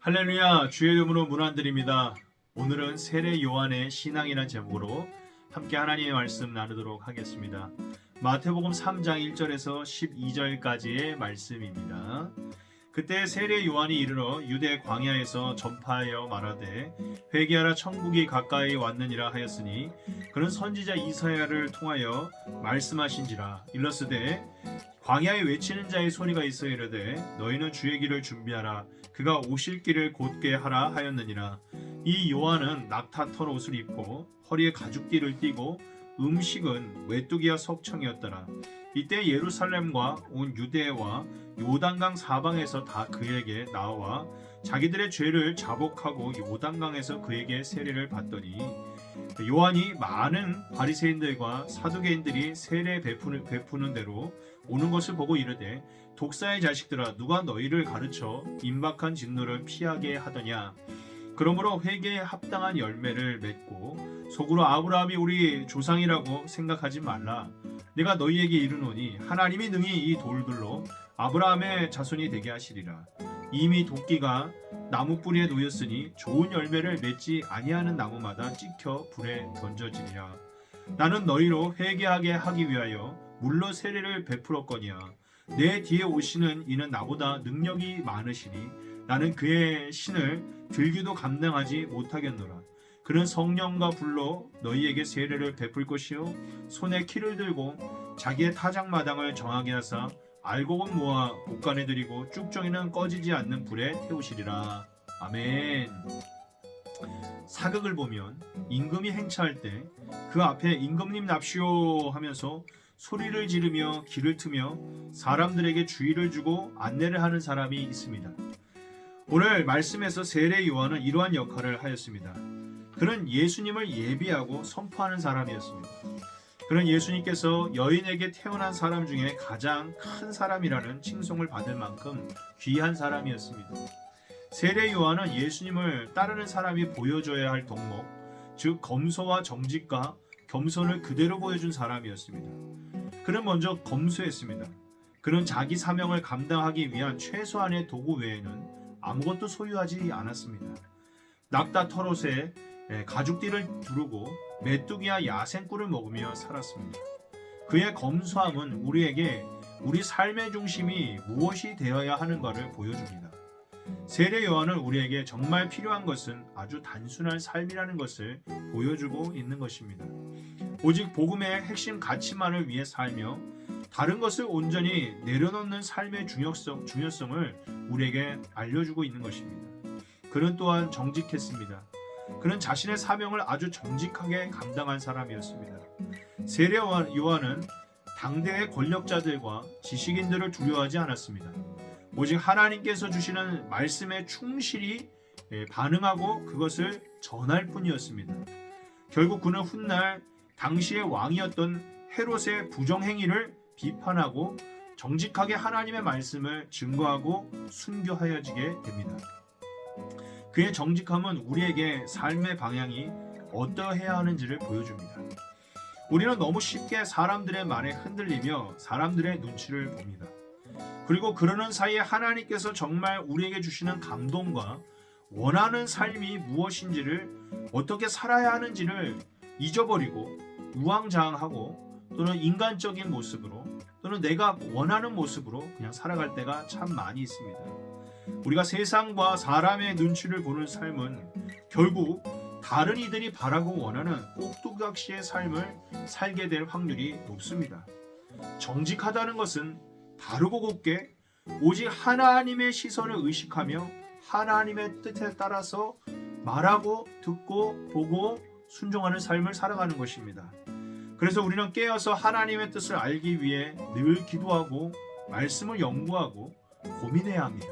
할렐루야, 주의 이름으로 문안드립니다. 오늘은 세례 요한의 신앙이라는 제목으로 함께 하나님의 말씀 나누도록 하겠습니다. 마태복음 3장 1절에서 12절까지의 말씀입니다. 그때 세례 요한이 이르러 유대 광야에서 전파하여 말하되 회개하라 천국이 가까이 왔느니라 하였으니 그는 선지자 이사야를 통하여 말씀하신지라. 일러스되 광야에 외치는 자의 소리가 있어 이르되 너희는 주의 길을 준비하라 그가 오실 길을 곧게 하라 하였느니라. 이 요한은 낙타 털 옷을 입고 허리에 가죽띠를 띠고 음식은 외뚜기와 석청이었더라. 이때 예루살렘과 온 유대와 요단강 사방에서 다 그에게 나와 자기들의 죄를 자복하고 요단강에서 그에게 세례를 받더니 요한이 많은 바리새인들과 사두개인들이 세례 베푸는 대로 오는 것을 보고 이르되 독사의 자식들아 누가 너희를 가르쳐 임박한 진노를 피하게 하더냐. 그러므로 회개에 합당한 열매를 맺고 속으로 아브라함이 우리 조상이라고 생각하지 말라. 내가 너희에게 이르노니 하나님이 능히 이 돌들로 아브라함의 자손이 되게 하시리라. 이미 도끼가 나무 뿌리에 놓였으니 좋은 열매를 맺지 아니하는 나무마다 찍혀 불에 던져지리라. 나는 너희로 회개하게 하기 위하여 물로 세례를 베풀었거니와 내 뒤에 오시는 이는 나보다 능력이 많으시니 나는 그의 신을 들기도 감당하지 못하겠노라. 그는 성령과 불로 너희에게 세례를 베풀 것이요 손에 키를 들고 자기의 타작마당을 정하게 하사 알곡은 모아 볶아내 드리고 쭉정이는 꺼지지 않는 불에 태우시리라. 아멘. 사극을 보면 임금이 행차할 때 그 앞에 임금님 납시오 하면서 소리를 지르며 길을 트며 사람들에게 주의를 주고 안내를 하는 사람이 있습니다. 오늘 말씀에서 세례 요한은 이러한 역할을 하였습니다. 그는 예수님을 예비하고 선포하는 사람이었습니다. 그는 예수님께서 여인에게 태어난 사람 중에 가장 큰 사람이라는 칭송을 받을 만큼 귀한 사람이었습니다. 세례 요한은 예수님을 따르는 사람이 보여줘야 할 덕목, 즉 검소와 정직과 겸손을 그대로 보여준 사람이었습니다. 그는 먼저 검소했습니다. 그는 자기 사명을 감당하기 위한 최소한의 도구 외에는 아무것도 소유하지 않았습니다. 낙타 털옷에 가죽띠를 두르고 메뚜기와 야생꿀을 먹으며 살았습니다. 그의 검소함은 우리에게 우리 삶의 중심이 무엇이 되어야 하는가를 보여줍니다. 세례 요한은 우리에게 정말 필요한 것은 아주 단순한 삶이라는 것을 보여주고 있는 것입니다. 오직 복음의 핵심 가치만을 위해 살며 다른 것을 온전히 내려놓는 삶의 중요성을 우리에게 알려주고 있는 것입니다. 그는 또한 정직했습니다. 그는 자신의 사명을 아주 정직하게 감당한 사람이었습니다. 세례 요한은 당대의 권력자들과 지식인들을 두려워하지 않았습니다. 오직 하나님께서 주시는 말씀에 충실히 반응하고 그것을 전할 뿐이었습니다. 결국 그는 훗날 당시의 왕이었던 헤롯의 부정행위를 비판하고 정직하게 하나님의 말씀을 증거하고 순교하여지게 됩니다. 그의 정직함은 우리에게 삶의 방향이 어떠해야 하는지를 보여줍니다. 우리는 너무 쉽게 사람들의 말에 흔들리며 사람들의 눈치를 봅니다. 그리고 그러는 사이에 하나님께서 정말 우리에게 주시는 감동과 원하는 삶이 무엇인지를 어떻게 살아야 하는지를 잊어버리고 우왕좌왕하고 또는 인간적인 모습으로 또는 내가 원하는 모습으로 그냥 살아갈 때가 참 많이 있습니다. 우리가 세상과 사람의 눈치를 보는 삶은 결국 다른 이들이 바라고 원하는 꼭두각시의 삶을 살게 될 확률이 높습니다. 정직하다는 것은 바르고 곱게 오직 하나님의 시선을 의식하며 하나님의 뜻에 따라서 말하고 듣고 보고 순종하는 삶을 살아가는 것입니다. 그래서 우리는 깨어서 하나님의 뜻을 알기 위해 늘 기도하고 말씀을 연구하고 고민해야 합니다.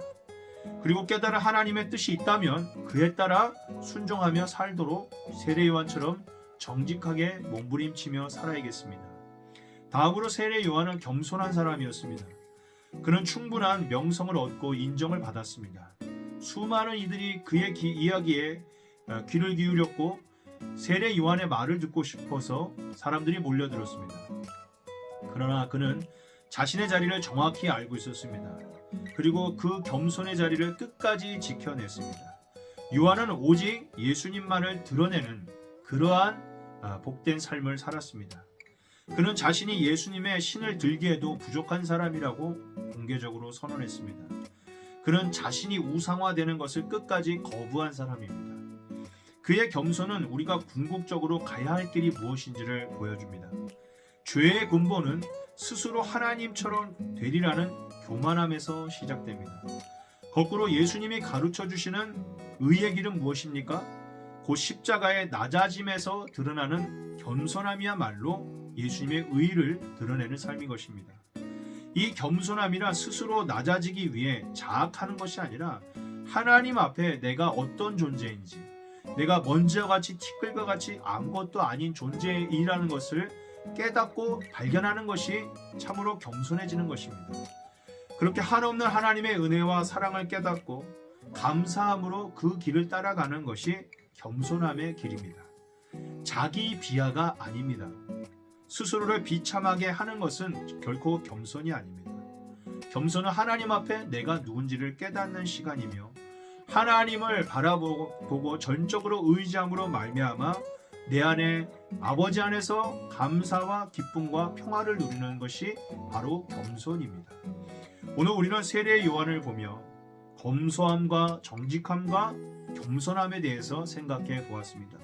그리고 깨달은 하나님의 뜻이 있다면 그에 따라 순종하며 살도록 세례 요한처럼 정직하게 몸부림치며 살아야겠습니다. 다음으로 세례 요한은 겸손한 사람이었습니다. 그는 충분한 명성을 얻고 인정을 받았습니다. 수많은 이들이 그의 이야기에 귀를 기울였고 세례 요한의 말을 듣고 싶어서 사람들이 몰려들었습니다. 그러나 그는 자신의 자리를 정확히 알고 있었습니다. 그리고 그 겸손의 자리를 끝까지 지켜냈습니다. 요한은 오직 예수님만을 드러내는 그러한 복된 삶을 살았습니다. 그는 자신이 예수님의 신을 들기에도 부족한 사람이라고 공개적으로 선언했습니다. 그는 자신이 우상화되는 것을 끝까지 거부한 사람입니다. 그의 겸손은 우리가 궁극적으로 가야 할 길이 무엇인지를 보여줍니다. 죄의 근본은 스스로 하나님처럼 되리라는 교만함에서 시작됩니다. 거꾸로 예수님이 가르쳐 주시는 의의 길은 무엇입니까? 곧 십자가의 낮아짐에서 드러나는 겸손함이야말로 예수님의 의를 드러내는 삶인 것입니다. 이 겸손함이란 스스로 낮아지기 위해 자학하는 것이 아니라 하나님 앞에 내가 어떤 존재인지, 내가 먼지와 같이 티끌과 같이 아무것도 아닌 존재이라는 것을 깨닫고 발견하는 것이 참으로 겸손해지는 것입니다. 그렇게 한없는 하나님의 은혜와 사랑을 깨닫고 감사함으로 그 길을 따라가는 것이 겸손함의 길입니다. 자기 비하가 아닙니다. 스스로를 비참하게 하는 것은 결코 겸손이 아닙니다. 겸손은 하나님 앞에 내가 누군지를 깨닫는 시간이며 하나님을 바라보고 전적으로 의지함으로 말미암아 내 안에 아버지 안에서 감사와 기쁨과 평화를 누리는 것이 바로 겸손입니다. 오늘 우리는 세례 요한을 보며 검소함과 정직함과 겸손함에 대해서 생각해 보았습니다.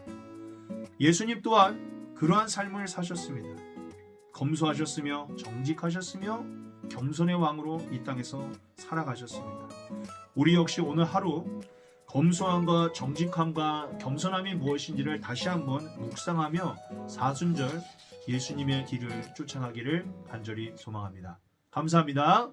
예수님 또한 그러한 삶을 사셨습니다. 검소하셨으며 정직하셨으며 겸손의 왕으로 이 땅에서 살아가셨습니다. 우리 역시 오늘 하루 검소함과 정직함과 겸손함이 무엇인지를 다시 한번 묵상하며 사순절 예수님의 길을 쫓아가기를 간절히 소망합니다. 감사합니다.